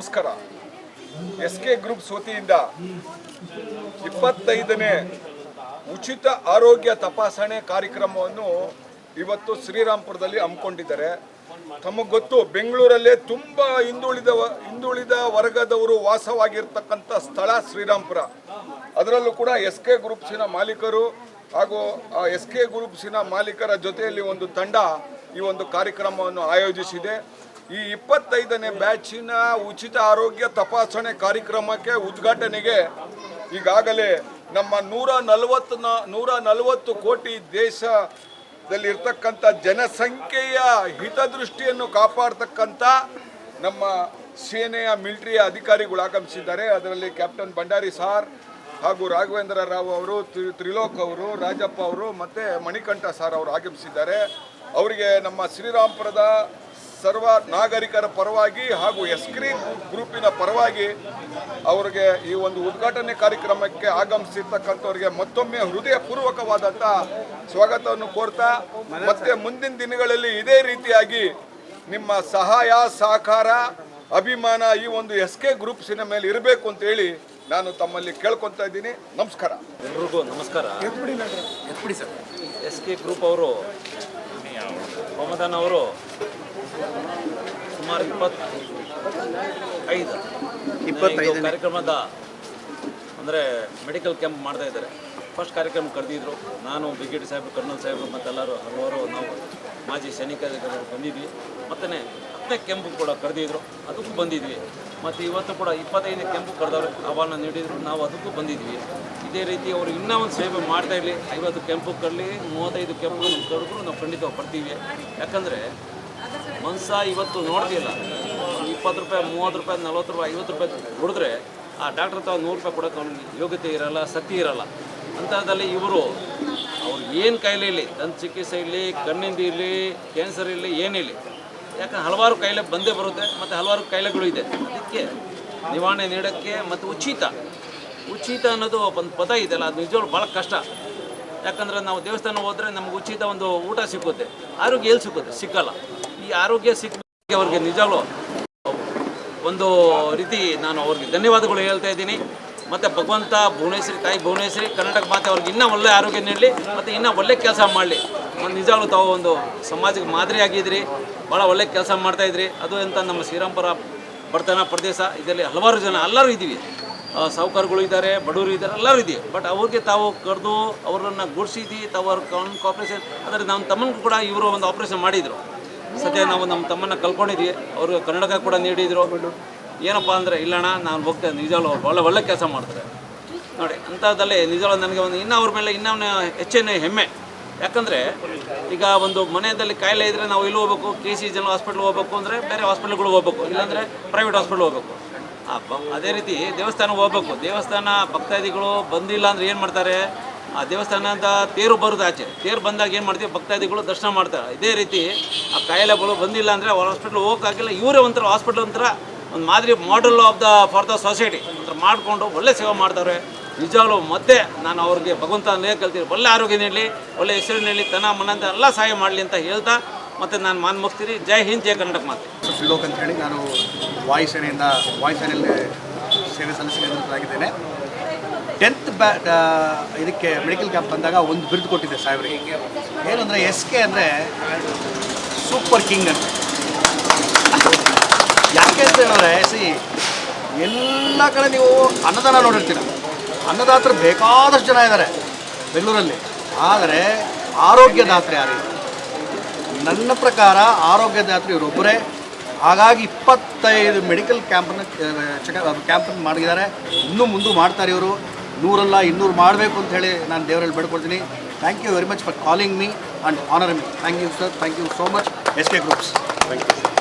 ನಮಸ್ಕಾರ. SK groups ವತಿಯಿಂದ 25ನೇ ಉಚಿತ ಆರೋಗ್ಯ ತಪಾಸಣೆ ಕಾರ್ಯಕ್ರಮವನ್ನು ಇವತ್ತು ಶ್ರೀರಾಮ್ಪುರದಲ್ಲಿ ಹಮ್ಮಿಕೊಂಡಿದ್ದಾರೆ. ತಮಗೆ ಗೊತ್ತು, ಬೆಂಗಳೂರಲ್ಲೇ ತುಂಬ ಹಿಂದುಳಿದ ವರ್ಗದವರು ವಾಸವಾಗಿರ್ತಕ್ಕಂಥ ಸ್ಥಳ ಶ್ರೀರಾಮ್ಪುರ. ಅದರಲ್ಲೂ ಕೂಡ SK ಗ್ರೂಪ್ಸಿನ ಮಾಲೀಕರು ಹಾಗೂ ಆ SK ಗ್ರೂಪ್ಸಿನ ಮಾಲೀಕರ ಜೊತೆಯಲ್ಲಿ ಒಂದು ತಂಡ ಈ ಒಂದು ಕಾರ್ಯಕ್ರಮವನ್ನು ಆಯೋಜಿಸಿದೆ. ಈ 25ನೇ ಬ್ಯಾಚಿನ ಉಚಿತ ಆರೋಗ್ಯ ತಪಾಸಣೆ ಕಾರ್ಯಕ್ರಮಕ್ಕೆ ಉದ್ಘಾಟನೆಗೆ ಈಗಾಗಲೇ ನಮ್ಮ 140 ಕೋಟಿ ದೇಶದಲ್ಲಿರ್ತಕ್ಕಂಥ ಜನಸಂಖ್ಯೆಯ ಹಿತದೃಷ್ಟಿಯನ್ನು ಕಾಪಾಡ್ತಕ್ಕಂಥ ನಮ್ಮ ಸೇನೆಯ ಮಿಲಿಟರಿಯ ಅಧಿಕಾರಿಗಳು ಆಗಮಿಸಿದ್ದಾರೆ. ಅದರಲ್ಲಿ ಕ್ಯಾಪ್ಟನ್ ಭಂಡಾರಿ ಸಾರ್ ಹಾಗೂ ರಾಘವೇಂದ್ರ ರಾವ್ ಅವರು, ತ್ರಿಲೋಕ್ ಅವರು, ರಾಜಪ್ಪ ಅವರು ಮತ್ತು ಮಣಿಕಂಠ ಸಾರ್ ಅವರು ಆಗಮಿಸಿದ್ದಾರೆ. ಅವರಿಗೆ ನಮ್ಮ ಶ್ರೀರಾಮ್ಪುರದ ಸರ್ವ ನಾಗರಿಕರ ಪರವಾಗಿ ಹಾಗೂ SK ಗ್ರೂಪಿನ ಪರವಾಗಿ ಅವರಿಗೆ ಈ ಒಂದು ಉದ್ಘಾಟನೆ ಕಾರ್ಯಕ್ರಮಕ್ಕೆ ಆಗಮಿಸಿರ್ತಕ್ಕಂಥವ್ರಿಗೆ ಮತ್ತೊಮ್ಮೆ ಹೃದಯಪೂರ್ವಕವಾದಂಥ ಸ್ವಾಗತವನ್ನು ಕೋರ್ತಾ, ಮತ್ತೆ ಮುಂದಿನ ದಿನಗಳಲ್ಲಿ ಇದೇ ರೀತಿಯಾಗಿ ನಿಮ್ಮ ಸಹಾಯ ಸಹಕಾರ ಅಭಿಮಾನ ಈ ಒಂದು SK ಗ್ರೂಪ್ಸಿನ ಮೇಲೆ ಇರಬೇಕು ಅಂತ ಹೇಳಿ ನಾನು ತಮ್ಮಲ್ಲಿ ಕೇಳ್ಕೊತಾ ಇದ್ದೀನಿ. ನಮಸ್ಕಾರ. ಎಲ್ರಿಗೂ ನಮಸ್ಕಾರ. SK ಗ್ರೂಪ್ ಅವರು ಮಮದಾನ್ ಅವರು ಸುಮಾರು 25 ಕಾರ್ಯಕ್ರಮದ ಅಂದರೆ ಮೆಡಿಕಲ್ ಕ್ಯಾಂಪ್ ಮಾಡ್ತಾ ಇದ್ದಾರೆ. ಫಸ್ಟ್ ಕಾರ್ಯಕ್ರಮ ಕರೆದಿದ್ರು. ನಾನು ಬ್ರಿಗೇಡ್ ಸಾಹೇಬರು, ಕರ್ನಲ್ ಸಾಹೇಬರು ಮತ್ತೆಲ್ಲರೂ ಹಲವಾರು ನಾವು ಮಾಜಿ ಸೈನಿಕರು ಬಂದಿದ್ವಿ. ಮತ್ತು 10ನೇ ಕ್ಯಾಂಪು ಕೂಡ ಕರೆದಿದ್ರು, ಅದಕ್ಕೂ ಬಂದಿದ್ವಿ. ಮತ್ತು ಇವತ್ತು ಕೂಡ 25ನೇ ಕ್ಯಾಂಪು ಕರೆದವ್ರು ಆಹ್ವಾನ ನೀಡಿದರು, ನಾವು ಅದಕ್ಕೂ ಬಂದಿದ್ವಿ. ಇದೇ ರೀತಿ ಅವರು ಇನ್ನೂ ಒಂದು ಸೇವೆ ಮಾಡ್ತಾ ಇರಲಿ. 50 ಕ್ಯಾಂಪು ಕರಲಿ, 35 ಕ್ಯಾಂಪು ನಮ್ಗೆ ಕರೆದ್ರು ನಾವು ಖಂಡಿತವಾಗಿ ಬರ್ತೀವಿ. ಯಾಕಂದರೆ ಮನ್ಸ ಇವತ್ತು ನೋಡ್ತಿಲ್ಲ, 20 ರೂಪಾಯಿ, 30 ರೂಪಾಯಿ, 40 ರೂಪಾಯಿ, 50 ರೂಪಾಯಿ ಕೊಡಿದ್ರೆ ಆ ಡಾಕ್ಟ್ರ್ ತಾವು 100 ರೂಪಾಯಿ ಕೊಡೋಕೆ ಅವ್ನಿಗೆ ಯೋಗ್ಯತೆ ಇರೋಲ್ಲ, ಶಕ್ತಿ ಇರೋಲ್ಲ. ಅಂಥದ್ದಲ್ಲಿ ಇವರು ಅವ್ರಿಗೆ ಏನು ಕಾಯಿಲೆ ಇರಲಿ, ದಂತ ಚಿಕಿತ್ಸೆ ಇರಲಿ, ಕಣ್ಣಿಂದ ಇರಲಿ, ಕ್ಯಾನ್ಸರ್ ಇರಲಿ, ಏನಿರಲಿ, ಯಾಕಂದ್ರೆ ಹಲವಾರು ಕಾಯಿಲೆ ಬಂದೇ ಬರುತ್ತೆ ಮತ್ತು ಹಲವಾರು ಕಾಯಿಲೆಗಳು ಇದೆ. ಅದಕ್ಕೆ ನಿವಾರಣೆ ನೀಡೋಕ್ಕೆ ಮತ್ತು ಉಚಿತ ಅನ್ನೋದು ಒಂದು ಪದ ಇದೆಯಲ್ಲ, ಅದು ನಿಜವಾಗ್ಲೂ ಭಾಳ ಕಷ್ಟ. ಯಾಕಂದರೆ ನಾವು ದೇವಸ್ಥಾನ ಹೋದರೆ ನಮ್ಗೆ ಉಚಿತ ಒಂದು ಊಟ ಸಿಕ್ಕುತ್ತೆ, ಆರೋಗ್ಯ ಎಲ್ಲಿ ಸಿಕ್ಕುತ್ತೆ? ಸಿಕ್ಕಲ್ಲ. ಈ ಆರೋಗ್ಯ ಸಿಕ್ಕ ಅವ್ರಿಗೆ ನಿಜವಾಗ್ಲೂ ಒಂದು ರೀತಿ ನಾನು ಅವ್ರಿಗೆ ಧನ್ಯವಾದಗಳು ಹೇಳ್ತಾ ಇದ್ದೀನಿ. ಮತ್ತು ಭಗವಂತ ಭುವನೇಶ್ವರಿ, ತಾಯಿ ಭುವನೇಶ್ವರಿ, ಕರ್ನಾಟಕ ಮಾತೆ ಅವ್ರಿಗೆ ಇನ್ನೂ ಒಳ್ಳೆ ಆರೋಗ್ಯ ನೀಡಲಿ ಮತ್ತು ಇನ್ನೂ ಒಳ್ಳೆ ಕೆಲಸ ಮಾಡಲಿ. ನಿಜವಾಗ್ಲೂ ತಾವು ಒಂದು ಸಮಾಜಕ್ಕೆ ಮಾದರಿಯಾಗಿದ್ರಿ, ಭಾಳ ಒಳ್ಳೆ ಕೆಲಸ ಮಾಡ್ತಾಯಿದ್ರಿ. ಅದು ಅಂತ ನಮ್ಮ ಶ್ರೀರಾಮ್ಪುರ ಬಡತನ ಪ್ರದೇಶ, ಇದರಲ್ಲಿ ಹಲವಾರು ಜನ ಎಲ್ಲರೂ ಇದ್ದೀವಿ, ಸಾಹುಕಾರಗಳು ಇದ್ದಾರೆ, ಬಡವರು ಇದ್ದಾರೆ, ಎಲ್ಲರೂ ಇದ್ದೀವಿ. ಬಟ್ ಅವ್ರಿಗೆ ತಾವು ಕರೆದು ಅವರನ್ನು ಗುಡಿಸಿದ್ವಿ, ತಾವು ಅವ್ರ ಆಪ್ರೇಷನ್. ಅಂದರೆ ನಮ್ಮ ತಮ್ಮನಿಗೂ ಕೂಡ ಇವರು ಒಂದು ಆಪ್ರೇಷನ್ ಮಾಡಿದರು. ಸದ್ಯ ನಾವು ನಮ್ಮ ತಮ್ಮನ್ನ ಕಲ್ಕೊಂಡಿದ್ವಿ, ಅವರು ಕನ್ನಡಕ ಕೂಡ ನೀಡಿದರು. ಏನಪ್ಪ ಅಂದರೆ, ಇಲ್ಲಣ್ಣ ನಾನು ಹೋಗ್ತೇನೆ, ನಿಜವಾಗ್ಲೂ ಒಳ್ಳೆ ಕೆಲಸ ಮಾಡ್ತಾರೆ ನೋಡಿ. ಅಂಥದ್ದಲ್ಲಿ ನಿಜವಾಗ್ಲೂ ನನಗೆ ಒಂದು ಇನ್ನೂ ಅವ್ರ ಮೇಲೆ ಇನ್ನೂ ಹೆಚ್ಚಿನ ಹೆಮ್ಮೆ. ಯಾಕಂದರೆ ಈಗ ಒಂದು ಮನೆಯಲ್ಲಿ ಕಾಯಿಲೆ ಇದ್ದರೆ ನಾವು ಇಲ್ಲಿ ಹೋಗ್ಬೇಕು, KC ಜನರಲ್ ಹಾಸ್ಪಿಟ್ಲ್ ಹೋಗ್ಬೇಕು ಅಂದರೆ ಬೇರೆ ಹಾಸ್ಪಿಟ್ಲ್ಗಳು ಹೋಗ್ಬೇಕು, ಇಲ್ಲಾಂದರೆ ಪ್ರೈವೇಟ್ ಹಾಸ್ಪಿಟ್ಲ್ ಹೋಗ್ಬೇಕು. ಅದೇ ರೀತಿ ದೇವಸ್ಥಾನಕ್ಕೆ ಹೋಗ್ಬೇಕು. ದೇವಸ್ಥಾನ ಭಕ್ತಾದಿಗಳು ಬಂದಿಲ್ಲ ಅಂದರೆ ಏನು ಮಾಡ್ತಾರೆ? ಆ ದೇವಸ್ಥಾನದ ತೇರು ಬರೋದು ಆಚೆ, ತೇರು ಬಂದಾಗ ಏನು ಮಾಡ್ತೀವಿ? ಭಕ್ತಾದಿಗಳು ದರ್ಶನ ಮಾಡ್ತಾರೆ. ಇದೇ ರೀತಿ ಆ ಕಾಯಿಲೆಗಳು ಬಂದಿಲ್ಲ ಅಂದರೆ ಅವ್ರ ಹಾಸ್ಪಿಟ್ಲ್ ಹೋಗೋಕ್ಕಾಗಿಲ್ಲ. ಇವರೇ ಒಂಥರ ಹಾಸ್ಪಿಟ್ಲ್ ಒಂಥರ ಒಂದು ಮಾದರಿ ಮಾಡೆಲ್ ಫಾರ್ ದ ಸೊಸೈಟಿ ಒಂಥರ ಮಾಡಿಕೊಂಡು ಒಳ್ಳೆ ಸೇವೆ ಮಾಡ್ತಾರೆ ನಿಜವಾಗ್ಲೂ. ಮತ್ತೆ ನಾನು ಅವ್ರಿಗೆ ಭಗವಂತ ಕಲ್ತೀನಿ, ಒಳ್ಳೆ ಆರೋಗ್ಯ ನೀಡಲಿ, ಒಳ್ಳೆ ಹೆಸರು ನೀಡಲಿ, ತನ ಮನಂತ ಎಲ್ಲ ಸಹಾಯ ಮಾಡಲಿ ಅಂತ ಹೇಳ್ತಾ ಮತ್ತು ನಾನು ಮುಗಿಸ್ತೀನಿ. ಜೈ ಹಿಂದ್, ಜೈ ಕರ್ನಾಟಕ ಮಾತೆ. ತ್ರಿಲೋಕ್ ಅಂತ ಹೇಳಿ ನಾನು ವಾಯುಸೇನೆಯಲ್ಲಿ ಸೇವೆ ಸಲ್ಲಿಸಿದ್ದೇನೆ. 10th ಇದಕ್ಕೆ ಮೆಡಿಕಲ್ ಕ್ಯಾಂಪ್ ಬಂದಾಗ ಒಂದು ಬಿರುದು ಕೊಟ್ಟಿದ್ದೆ ಸಾಹೇಬ್ರಿಗೆ. ಏನಂದರೆ SK ಅಂದರೆ ಸೂಪರ್ ಕಿಂಗ್ ಅಂತ. ಯಾಕೆ ಅಂತ ಹೇಳಿದ್ರೆ, ಎಲ್ಲ ಕಡೆ ನೀವು ಅನ್ನದಾನ ನೋಡಿರ್ತೀರ, ಅನ್ನದಾತರು ಬೇಕಾದಷ್ಟು ಜನ ಇದ್ದಾರೆ ಬೆಂಗಳೂರಲ್ಲಿ. ಆದರೆ ಆರೋಗ್ಯದಾತ್ರೆ ಯಾರು? ನನ್ನ ಪ್ರಕಾರ ಆರೋಗ್ಯದಾತ್ರೆ ಇವರೊಬ್ಬರೇ. ಹಾಗಾಗಿ 25 ಮೆಡಿಕಲ್ ಕ್ಯಾಂಪನ್ನು ಮಾಡಿದ್ದಾರೆ. ಇನ್ನೂ ಮುಂದೆ ಮಾಡ್ತಾರೆ ಇವರು. 100 ಅಲ್ಲ 200 ಮಾಡಬೇಕು ಅಂತ ಹೇಳಿ ನಾನು ದೇವರಲ್ಲಿ ಬೇಡ್ಕೊಳ್ತೀನಿ. Thank you very much for calling me and honour me. Thank you sir, thank you so much. SK groups. Thank you.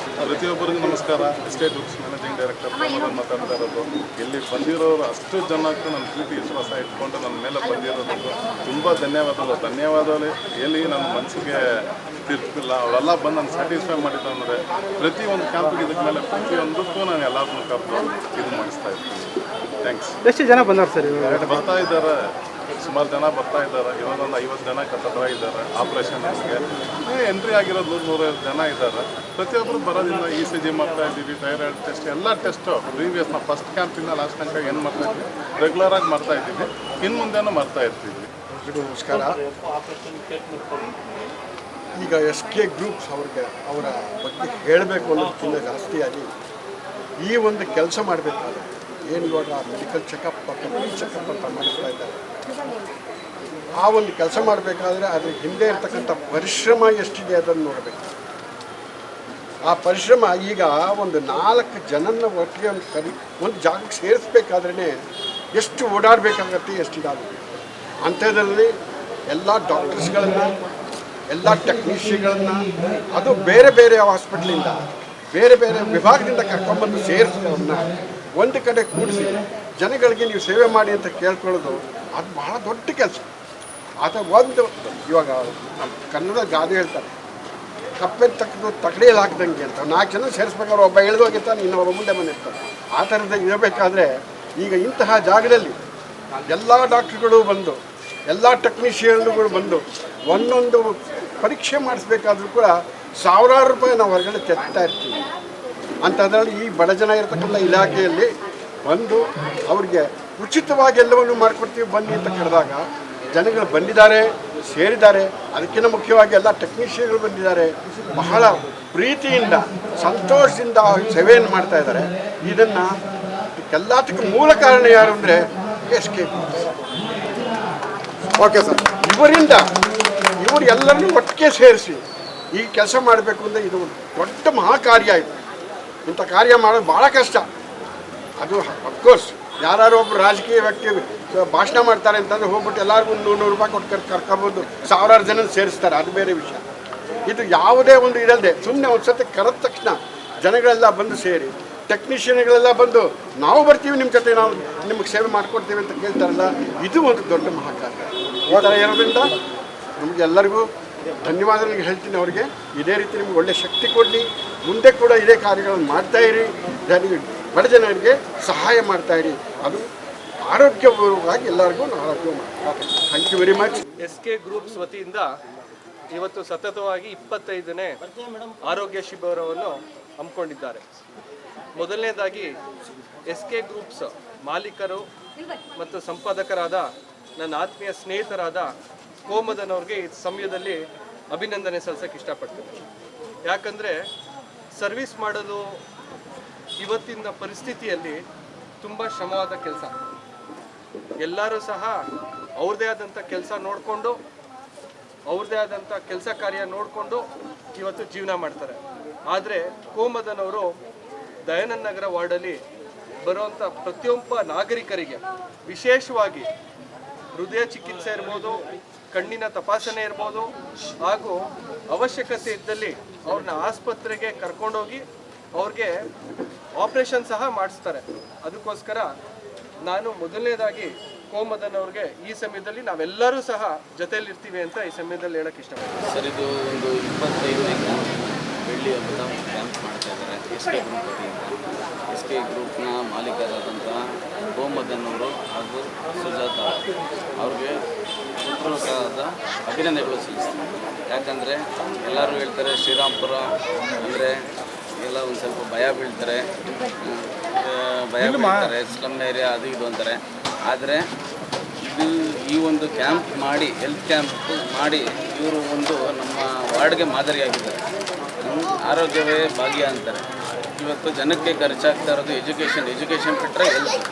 ಪ್ರತಿಯೊಬ್ಬರಿಗೂ ನಮಸ್ಕಾರ. SK ಗ್ರೂಪ್ಸ್ ಮ್ಯಾನೇಜಿಂಗ್ ಡೈರೆಕ್ಟರ್ ಮಾತಾಡ್ತಾ ಇರೋದು. ಇಲ್ಲಿ ಬಂದಿರೋರು ಅಷ್ಟು ಜನಕ್ಕೆ ನನ್ನ ಪ್ರೀತಿ ವಿಶ್ವಾಸ ಇಟ್ಕೊಂಡು ನನ್ನ ಮೇಲೆ ಬಂದಿರೋದಕ್ಕೆ ತುಂಬ ಧನ್ಯವಾದಗಳು ಹೇಳಿ ನನ್ನ ಮನಸ್ಸಿಗೆ ತಿರ್ತಿಲ್ಲ. ಅವರೆಲ್ಲ ಬಂದು ನಾನು ಸ್ಯಾಟಿಸ್ಫೈ ಮಾಡಿದ್ದು ಅಂದರೆ ಪ್ರತಿಯೊಂದು ಕ್ಯಾಂಪಿಗೆ ಇದಕ್ಕೆ ಮೇಲೆ ಪ್ರತಿಯೊಂದಕ್ಕೂ ನಾನು ಎಲ್ಲರನ್ನೂ ಕರೆದು ಇದು ಮಾಡಿಸ್ತಾ ಇರ್ತೀನಿ. ಥ್ಯಾಂಕ್ಸ್. ಎಷ್ಟು ಜನ ಬಂದವ್ರು ಸರ್? ಬರ್ತಾ ಇದ್ದಾರೆ ಸುಮಾರು ಜನ ಬರ್ತಾ ಇದ್ದಾರೆ. ಇವಾಗೊಂದು 50 ಜನ ಹತ್ರ ಇದ್ದಾರೆ ಆಪ್ರೇಷನ್ಗೆ. ಎಂಟ್ರಿ ಆಗಿರೋದು 100-150 ಜನ ಇದ್ದಾರೆ. ಪ್ರತಿಯೊಬ್ಬರು ಬರೋದ್ರಿಂದ ECG ಮಾಡ್ತಾ ಇದ್ದೀವಿ, ಥೈರಾಯ್ಡ್ ಟೆಸ್ಟ್, ಎಲ್ಲ ಟೆಸ್ಟು ಪ್ರೀವಿಯಸ್ನ ಫಸ್ಟ್ ಕ್ಯಾಂಪಿಂದ ಲಾಸ್ಟ್ ತನಕ ಏನು ಮಾಡ್ತಾ ಇದ್ವಿ ರೆಗ್ಯುಲರಾಗಿ ಮಾಡ್ತಾ ಇದ್ದೀವಿ. ಇನ್ನು ಮುಂದೆನೂ ಮಾಡ್ತಾ ಇರ್ತೀವಿ. ನಮಸ್ಕಾರ. ಈಗ SK ಗ್ರೂಪ್ಸ್ ಅವರ ಬಗ್ಗೆ ಹೇಳಬೇಕು ಅನ್ನೋದಕ್ಕಿಂತ ಜಾಸ್ತಿಯಾಗಿ ಈ ಒಂದು ಕೆಲಸ ಮಾಡಬೇಕಾದ್ರೆ ಏನು ಇವಾಗ ಮೆಡಿಕಲ್ ಚೆಕಪ್ ಕಂಪ್ಲೀಟ್ ಚೆಕಪ್ ಅಂತ ಮಾಡ್ತಾ ಇದ್ದಾರೆ, ಆ ಒಂದು ಕೆಲಸ ಮಾಡಬೇಕಾದ್ರೆ ಅದ್ರ ಹಿಂದೆ ಇರ್ತಕ್ಕಂಥ ಪರಿಶ್ರಮ ಎಷ್ಟಿದೆ ಅದನ್ನು ನೋಡಬೇಕು. ಆ ಪರಿಶ್ರಮ ಈಗ ಒಂದು 4 ಜನನ ಒಟ್ಟಿಗೆ ಒಂದು ಜಾಗಕ್ಕೆ ಸೇರಿಸ್ಬೇಕಾದ್ರೇ ಎಷ್ಟು ಓಡಾಡಬೇಕಾಗತ್ತೆ, ಎಷ್ಟಿದಾಗುತ್ತೆ. ಅಂಥದ್ರಲ್ಲಿ ಎಲ್ಲ ಡಾಕ್ಟರ್ಸ್ಗಳನ್ನು, ಎಲ್ಲ ಟೆಕ್ನಿಷಿಯನ್ಗಳನ್ನು, ಅದು ಬೇರೆ ಬೇರೆ ಹಾಸ್ಪಿಟ್ಲಿಂದ ಬೇರೆ ಬೇರೆ ವಿಭಾಗದಿಂದ ಕರ್ಕೊಂಡ್ಬಂದು ಸೇರಿಸಿ ಅವ್ರನ್ನ ಒಂದು ಕಡೆ ಕೂಡಿಸಿ ಜನಗಳಿಗೆ ನೀವು ಸೇವೆ ಮಾಡಿ ಅಂತ ಕೇಳ್ಕೊಳ್ಳೋದು ಅದು ಬಹಳ ದೊಡ್ಡ ಕೆಲಸ. ಅದು ಒಂದು ಇವಾಗ ನಮ್ಮ ಕನ್ನಡ ಗಾದೆ ಹೇಳ್ತಾರೆ, ಕಪ್ಪೆ ತಕ್ಕದು ತಗಡಿಯಲ್ಲಿ ಹಾಕ್ದಂಗೆ ಅಂತ. 4 ಜನ ಸೇರಿಸ್ಬೇಕಾದ್ರೆ ಒಬ್ಬ ಇಳಿದೋಗಿರ್ತಾನೆ, ಇನ್ನೊಬ್ಬ ಮುಂದೆ ಬಂದಿರ್ತಾನೆ. ಆ ಥರದ ಇರಬೇಕಾದ್ರೆ ಈಗ ಇಂತಹ ಜಾಗದಲ್ಲಿ ಎಲ್ಲ ಡಾಕ್ಟ್ರುಗಳು ಬಂದು, ಎಲ್ಲ ಟೆಕ್ನಿಷಿಯನ್ಗಳು ಬಂದು ಒಂದೊಂದು ಪರೀಕ್ಷೆ ಮಾಡಿಸ್ಬೇಕಾದ್ರೂ ಕೂಡ ಸಾವಿರಾರು ರೂಪಾಯಿ ನಾವು ಹೊರಗಡೆ ತೆಗ್ತಾ ಇರ್ತೀವಿ. ಅಂಥದ್ರಲ್ಲಿ ಈ ಬಡ ಜನ ಇರತಕ್ಕಂಥ ಇಲಾಖೆಯಲ್ಲಿ ಬಂದು ಅವ್ರಿಗೆ ಉಚಿತವಾಗಿ ಎಲ್ಲವನ್ನು ಮಾಡಿಕೊಡ್ತೀವಿ ಬನ್ನಿ ಅಂತ ಕರೆದಾಗ ಜನಗಳು ಬಂದಿದ್ದಾರೆ, ಸೇರಿದ್ದಾರೆ. ಅದಕ್ಕಿಂತ ಮುಖ್ಯವಾಗಿ ಎಲ್ಲ ಟೆಕ್ನಿಷಿಯನ್ಗಳು ಬಂದಿದ್ದಾರೆ. ಬಹಳ ಪ್ರೀತಿಯಿಂದ, ಸಂತೋಷದಿಂದ ಸೇವೆಯನ್ನು ಮಾಡ್ತಾ ಇದ್ದಾರೆ. ಇದನ್ನು ಎಲ್ಲದಕ್ಕೂ ಮೂಲ ಕಾರಣ ಯಾರು ಅಂದರೆ SK ಗ್ರೂಪ್ಸ್. ಓಕೆ ಸರ್, ಇವರು ಎಲ್ಲರನ್ನೂ ಒಟ್ಟಿಗೆ ಸೇರಿಸಿ ಈ ಕೆಲಸ ಮಾಡಬೇಕು ಅಂದರೆ ಇದು ದೊಡ್ಡ ಮಹಾಕಾರ್ಯ. ಇದು ಇಂಥ ಕಾರ್ಯ ಮಾಡೋದು ಭಾಳ ಕಷ್ಟ. ಅದು ಅಫ್ಕೋರ್ಸ್ ಯಾರು ಒಬ್ಬರು ರಾಜಕೀಯ ವ್ಯಕ್ತಿ ಭಾಷಣ ಮಾಡ್ತಾರೆ ಅಂತಂದರೆ ಹೋಗ್ಬಿಟ್ಟು ಎಲ್ಲರಿಗೂ 100 ರೂಪಾಯಿ ಕೊಟ್ಟು ಕರ್ಕೊಬೋದು, ಸಾವಿರಾರು ಜನ ಸೇರಿಸ್ತಾರೆ, ಅದು ಬೇರೆ ವಿಷಯ. ಇದು ಯಾವುದೇ ಒಂದು ಇರಲ್ಲದೆ ಸುಮ್ಮನೆ ಒಂದು ಸತಿ ಕರೆದ ತಕ್ಷಣ ಜನಗಳೆಲ್ಲ ಬಂದು ಸೇರಿ, ಟೆಕ್ನಿಷಿಯನ್ಗಳೆಲ್ಲ ಬಂದು ನಾವು ಬರ್ತೀವಿ ನಿಮ್ಮ ಜೊತೆ, ನಾವು ನಿಮಗೆ ಸೇವೆ ಮಾಡಿಕೊಡ್ತೀವಿ ಅಂತ ಕೇಳ್ತಾರಲ್ಲ, ಇದು ಒಂದು ದೊಡ್ಡ ಮಹಾಕಾರ್ಯ. ಈ ಥರ ಇರೋದ್ರಿಂದ ನಮಗೆಲ್ಲರಿಗೂ ಧನ್ಯವಾದಗಳು ಹೇಳ್ತೀನಿ. ಅವರಿಗೆ ಇದೇ ರೀತಿ ನಿಮ್ಗೆ ಒಳ್ಳೆ ಶಕ್ತಿ ಕೊಡಲಿ, ಮುಂದೆ ಕೂಡ ಇದೇ ಕಾರ್ಯಗಳನ್ನು ಮಾಡ್ತಾಯಿರಿ, ಬಡ ಜನರಿಗೆ ಸಹಾಯ ಮಾಡ್ತಾಯಿರಿ. ಅದು ಆರೋಗ್ಯಪೂರ್ವಕವಾಗಿ ಎಲ್ಲರಿಗೂ ಆರೋಗ್ಯ ಮಾಡಿ. Thank you very much. SK groups ವತಿಯಿಂದ ಇವತ್ತು ಸತತವಾಗಿ 25ನೇ ಆರೋಗ್ಯ ಶಿಬಿರವನ್ನು ಹಮ್ಮಿಕೊಂಡಿದ್ದಾರೆ. ಮೊದಲನೇದಾಗಿ SK ಗ್ರೂಪ್ಸ್ ಮಾಲೀಕರು ಮತ್ತು ಸಂಪಾದಕರಾದ ನನ್ನ ಆತ್ಮೀಯ ಸ್ನೇಹಿತರಾದ ಕೋಮದನ್ ಅವ್ರಿಗೆ ಈ ಸಮಯದಲ್ಲಿ ಅಭಿನಂದನೆ ಸಲ್ಲಿಸೋಕ್ಕೆ ಇಷ್ಟಪಡ್ತೀನಿ. ಯಾಕಂದರೆ ಸರ್ವಿಸ್ ಮಾಡೋದು ಇವತ್ತಿನ ಪರಿಸ್ಥಿತಿಯಲ್ಲಿ ತುಂಬ ಶ್ರಮವಾದ ಕೆಲಸ. ಎಲ್ಲರೂ ಸಹ ಅವ್ರದ್ದೇ ಆದಂಥ ಕೆಲಸ ನೋಡಿಕೊಂಡು, ಅವ್ರದ್ದೇ ಆದಂಥ ಕೆಲಸ ಕಾರ್ಯ ನೋಡಿಕೊಂಡು ಇವತ್ತು ಜೀವನ ಮಾಡ್ತಾರೆ. ಆದರೆ ಕೋಮದನ್ ಅವರು ದಯಾನಂದ ನಗರ ವಾರ್ಡಲ್ಲಿ ಬರುವಂಥ ಪ್ರತಿಯೊಬ್ಬ ನಾಗರಿಕರಿಗೆ, ವಿಶೇಷವಾಗಿ ಹೃದಯ ಚಿಕಿತ್ಸೆ ಇರ್ಬೋದು, ಕಣ್ಣಿನ ತಪಾಸಣೆ ಇರ್ಬೋದು, ಹಾಗೂ ಅವಶ್ಯಕತೆ ಇದ್ದಲ್ಲಿ ಅವ್ರನ್ನ ಆಸ್ಪತ್ರೆಗೆ ಕರ್ಕೊಂಡೋಗಿ ಅವ್ರಿಗೆ ಆಪ್ರೇಷನ್ ಸಹ ಮಾಡಿಸ್ತಾರೆ. ಅದಕ್ಕೋಸ್ಕರ ನಾನು ಮೊದಲನೇದಾಗಿ ಕೋಮದನ್ ಅವ್ರಿಗೆ ಈ ಸಮಯದಲ್ಲಿ ನಾವೆಲ್ಲರೂ ಸಹ ಜೊತೆಯಲ್ಲಿರ್ತೀವಿ ಅಂತ ಈ ಸಮಯದಲ್ಲಿ ಹೇಳಕ್ಕೆ ಇಷ್ಟಪಡ್ತೀನಿ. ಸರ್, ಇದು ಒಂದು 25ನೇ ಬೆಳ್ಳಿ ಹಬ್ಬದ ಕ್ಯಾಂಪ್ ಮಾಡ್ತಾ ಇದ್ದಾರೆ SK ಗ್ರೂಪ್ ವತಿಯಿಂದ. SK ಗ್ರೂಪ್ನ ಮಾಲೀಕರಾದಂಥ ಕೋಮದನ್ ಅವರು ಹಾಗೂ ಸುಜಾತ ಅವ್ರಿಗೆ ಹೃತ್ಪೂರ್ವಕವಾದ ಅಭಿನಂದನೆಗಳು ಸಲ್ಲಿಸ್ತೀನಿ. ಯಾಕಂದರೆ ಎಲ್ಲರೂ ಹೇಳ್ತಾರೆ ಶ್ರೀರಾಮ್ಪುರ ಅಂದರೆ ಎಲ್ಲ ಒಂದು ಸ್ವಲ್ಪ ಭಯ ಬೀಳ್ತಾರೆ, ಸ್ಲಮ್ ಏರಿಯಾ ಅದು ಇದು ಅಂತಾರೆ. ಆದರೆ ಇದು ಈ ಒಂದು ಕ್ಯಾಂಪ್ ಮಾಡಿ, ಹೆಲ್ತ್ ಕ್ಯಾಂಪ್ ಮಾಡಿ ಇವರು ಒಂದು ನಮ್ಮ ವಾರ್ಡ್ಗೆ ಮಾದರಿಯಾಗಿದ್ದಾರೆ. ಆರೋಗ್ಯವೇ ಭಾಗ್ಯ ಅಂತಾರೆ. ಇವತ್ತು ಜನಕ್ಕೆ ಖರ್ಚಾಗ್ತಾ ಇರೋದು ಎಜುಕೇಷನ್ ಬಿಟ್ಟರೆ ಹೆಲ್ತ್.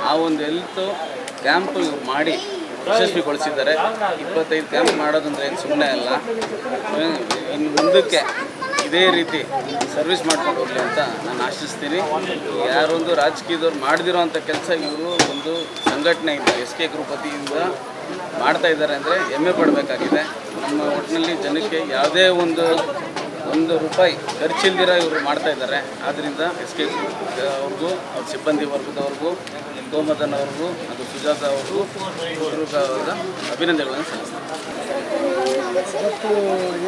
ಆ ಒಂದು ಹೆಲ್ತ್ ಕ್ಯಾಂಪ್ ಇವ್ರು ಮಾಡಿ ಯಶಸ್ವಿಗೊಳಿಸಿದ್ದಾರೆ. 25 ಕ್ಯಾಂಪ್ ಮಾಡೋದಂದ್ರೆ ಏನು ಸುಮ್ಮನೆ ಅಲ್ಲ. ಇನ್ನು ಮುಂದಕ್ಕೆ ಇದೇ ರೀತಿ ಸರ್ವಿಸ್ ಮಾಡ್ಕೊಂಡು ಹೋಗಲಿ ಅಂತ ನಾನು ಆಶಿಸ್ತೀನಿ. ಯಾರೊಂದು ರಾಜಕೀಯದವ್ರು ಮಾಡದಿರೋ ಅಂಥ ಕೆಲಸ ಇವರು ಒಂದು ಸಂಘಟನೆಯಿಂದ SK ಗ್ರೂಪ್ ವತಿಯಿಂದ ಮಾಡ್ತಾ ಇದ್ದಾರೆ ಅಂದರೆ ಹೆಮ್ಮೆ ಪಡಬೇಕಾಗಿದೆ. ನಮ್ಮ ಒಟ್ಟಿನಲ್ಲಿ ಜನಕ್ಕೆ ಯಾವುದೇ ಒಂದು ರೂಪಾಯಿ ಖರ್ಚಿಲ್ದಿರ ಇವರು ಮಾಡ್ತಾ ಇದ್ದಾರೆ. ಆದ್ದರಿಂದ SK ಗ್ರೂಪ್ ಅವ್ರಿಗೂ, ಅವ್ರ ಸಿಬ್ಬಂದಿ ವರ್ಗದವ್ರಿಗೂ, ಕೋಮದನ್ ಅವ್ರಿಗೂ, ಅದು ಸುಜಾತ ಅವ್ರಿಗೂ ಪೂರ್ವಕವಾದ ಅಭಿನಂದನೆಗಳನ್ನು ಸಲ್ಲಿಸ್ತಾರೆ. ಇವತ್ತು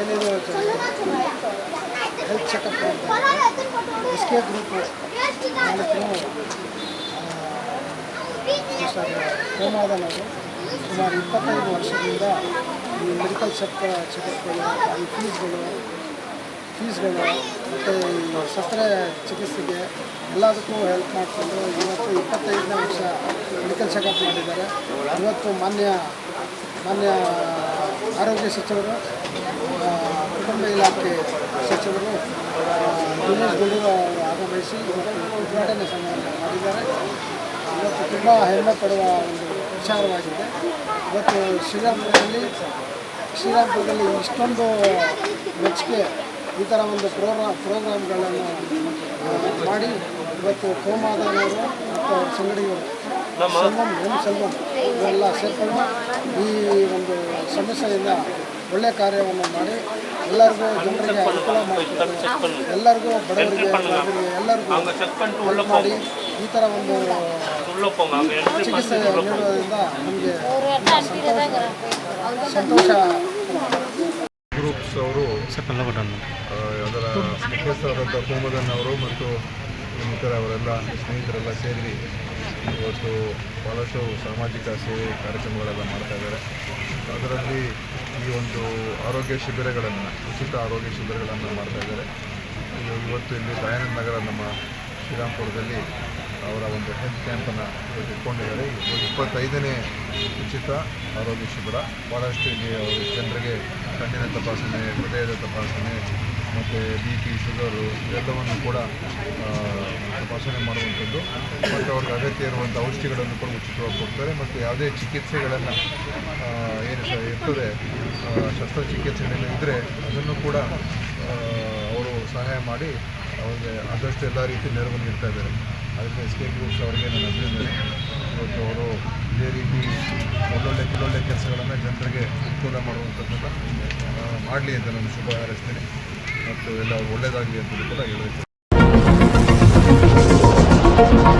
ಏನೇನು ಹೆಲ್ತ್ ಚೆಕಪ್ SK ಗ್ರೂಪ್ ಮಾಲೀಕರು ಕೋಮದನ್ ಅವರು ಸುಮಾರು 25 ವರ್ಷದಿಂದ ಈ ಮೆಡಿಕಲ್ ಚೆಕಪ್ಗಳು, ಈ ಫೀಸ್ಗಳು ಮತ್ತು ಈ ಶಸ್ತ್ರಚಿಕಿತ್ಸೆಗೆ ಎಲ್ಲದಕ್ಕೂ ಹೆಲ್ಪ್ ಮಾಡಿಕೊಂಡು ಇವತ್ತು 25ನೇ ವರ್ಷ ಮೆಡಿಕಲ್ ಚೆಕಪ್ ಮಾಡಿದ್ದಾರೆ. ಇವತ್ತು ಮಾನ್ಯ ಆರೋಗ್ಯ ಸಚಿವರು, ಕುಟುಂಬ ಇಲಾಖೆ ಸಚಿವರು ದಿನೇಶ್ ಗುಂಡೂರಾವ್ ಅವರು ಆಗಮಿಸಿ ಇವತ್ತು ಉದ್ಘಾಟನೆ ಸಮಾರಂಭ ಮಾಡಿದ್ದಾರೆ. ಇವತ್ತು ತುಂಬ ಹೆಮ್ಮೆ ಪಡುವ ಒಂದು ವಿಚಾರವಾಗಿದೆ. ಇವತ್ತು ಶ್ರೀರಾಮಪುರದಲ್ಲಿ ಇಷ್ಟೊಂದು ಮೆಚ್ಚುಗೆ ಈ ಥರ ಒಂದು ಪ್ರೋಗ್ರಾಮ್ಗಳನ್ನು ಮಾಡಿ ಇವತ್ತು ಕೋಮಾದವರು ಮತ್ತು ಅವ್ರ ಸಂಗಡಿಗರು ಸೆಲ್ವಂ ಇವೆಲ್ಲ ಸೇರ್ಕೊಂಡು ಈ ಒಂದು ಸಮಸ್ಯೆಯಿಂದ ಒಳ್ಳೆಯ ಕಾರ್ಯವನ್ನು ಮಾಡಿ ಎಲ್ಲರಿಗೂ ಜನರಿಗೆ ಅನುಕೂಲ ಮಾಡಿಕೊಡ್ತಾರೆ. ಎಲ್ಲರಿಗೂ ಬಡವರಿಗೆ ಎಲ್ಲರಿಗೂ ಹೆಲ್ಪ್ ಮಾಡಿ ಈ ಥರ ಒಂದು ಚಿಕಿತ್ಸೆ ನೀಡೋದ್ರಿಂದ ನಮಗೆ ಸಂತೋಷ. ಗ್ರೂಪ್ಸ್ ಅವರು ಅದರ ಮುಖ್ಯಸ್ಥರಾದಂಥ ಕೋಮದನ್ ಅವರು ಮತ್ತು ಇನ್ನಿತರ ಅವರೆಲ್ಲ ಸ್ನೇಹಿತರೆಲ್ಲ ಸೇರಿ ಇವತ್ತು ಭಾಳಷ್ಟು ಸಾಮಾಜಿಕ ಸೇವೆ ಕಾರ್ಯಕ್ರಮಗಳೆಲ್ಲ ಮಾಡ್ತಾಯಿದ್ದಾರೆ. ಅದರಲ್ಲಿ ಈ ಒಂದು ಆರೋಗ್ಯ ಶಿಬಿರಗಳನ್ನು, ಉಚಿತ ಆರೋಗ್ಯ ಶಿಬಿರಗಳನ್ನು ಮಾಡ್ತಾಯಿದ್ದಾರೆ. ಇವತ್ತು ಇಲ್ಲಿ ದಯಾನಂದ ನಗರ ನಮ್ಮ ಶ್ರೀರಾಮಪುರದಲ್ಲಿ ಅವರ ಒಂದು ಹೆಲ್ತ್ ಕ್ಯಾಂಪನ್ನು ಇಟ್ಕೊಂಡಿದ್ದಾರೆ. 25ನೇ ಉಚಿತ ಆರೋಗ್ಯ ಶಿಬಿರ. ಭಾಳಷ್ಟು ಇಲ್ಲಿ ಅವರು ಜನರಿಗೆ ಕಣ್ಣಿನ ತಪಾಸಣೆ, ಹೃದಯದ ತಪಾಸಣೆ ಮತ್ತು BP, ಶುಗರು ಇವೆಲ್ಲವನ್ನು ಕೂಡ ತಪಾಸಣೆ ಮಾಡುವಂಥದ್ದು ಮತ್ತು ಅವ್ರಿಗೆ ಅಗತ್ಯ ಇರುವಂಥ ಔಷಧಿಗಳನ್ನು ಕೂಡ ಉಚಿತವಾಗಿ ಕೊಡ್ತಾರೆ. ಮತ್ತು ಯಾವುದೇ ಚಿಕಿತ್ಸೆಗಳನ್ನು ಏನು ಇರ್ತದೆ, ಶಸ್ತ್ರಚಿಕಿತ್ಸೆಗಳು ಇದ್ದರೆ ಅದನ್ನು ಕೂಡ ಅವರು ಸಹಾಯ ಮಾಡಿ ಅವ್ರಿಗೆ ಆದಷ್ಟು ಎಲ್ಲ ರೀತಿ ನೆರವು ನೀಡ್ತಾ ಇದ್ದಾರೆ. ಅದರಿಂದ SK ಗ್ರೂಪ್ಸ್ ಅವರಿಗೆ ನಾನು ಅಭಿನಂದನೆ. ಇವತ್ತು ಅವರು ಇದೇ ರೀತಿ ಒಳ್ಳೊಳ್ಳೆ ಕೆಲಸಗಳನ್ನು ಜನರಿಗೆ ಅನುಕೂಲ ಮಾಡುವಂಥದ್ದನ್ನು ಮಾಡಲಿ ಅಂತ ನಾನು ಶುಭ ಹಾರೈಸ್ತೇನೆ ಮತ್ತು ಎಲ್ಲ ಒಳ್ಳೆಯದಾಗಲಿ ಅಂತ ಕೂಡ ಹೇಳಬೇಕು.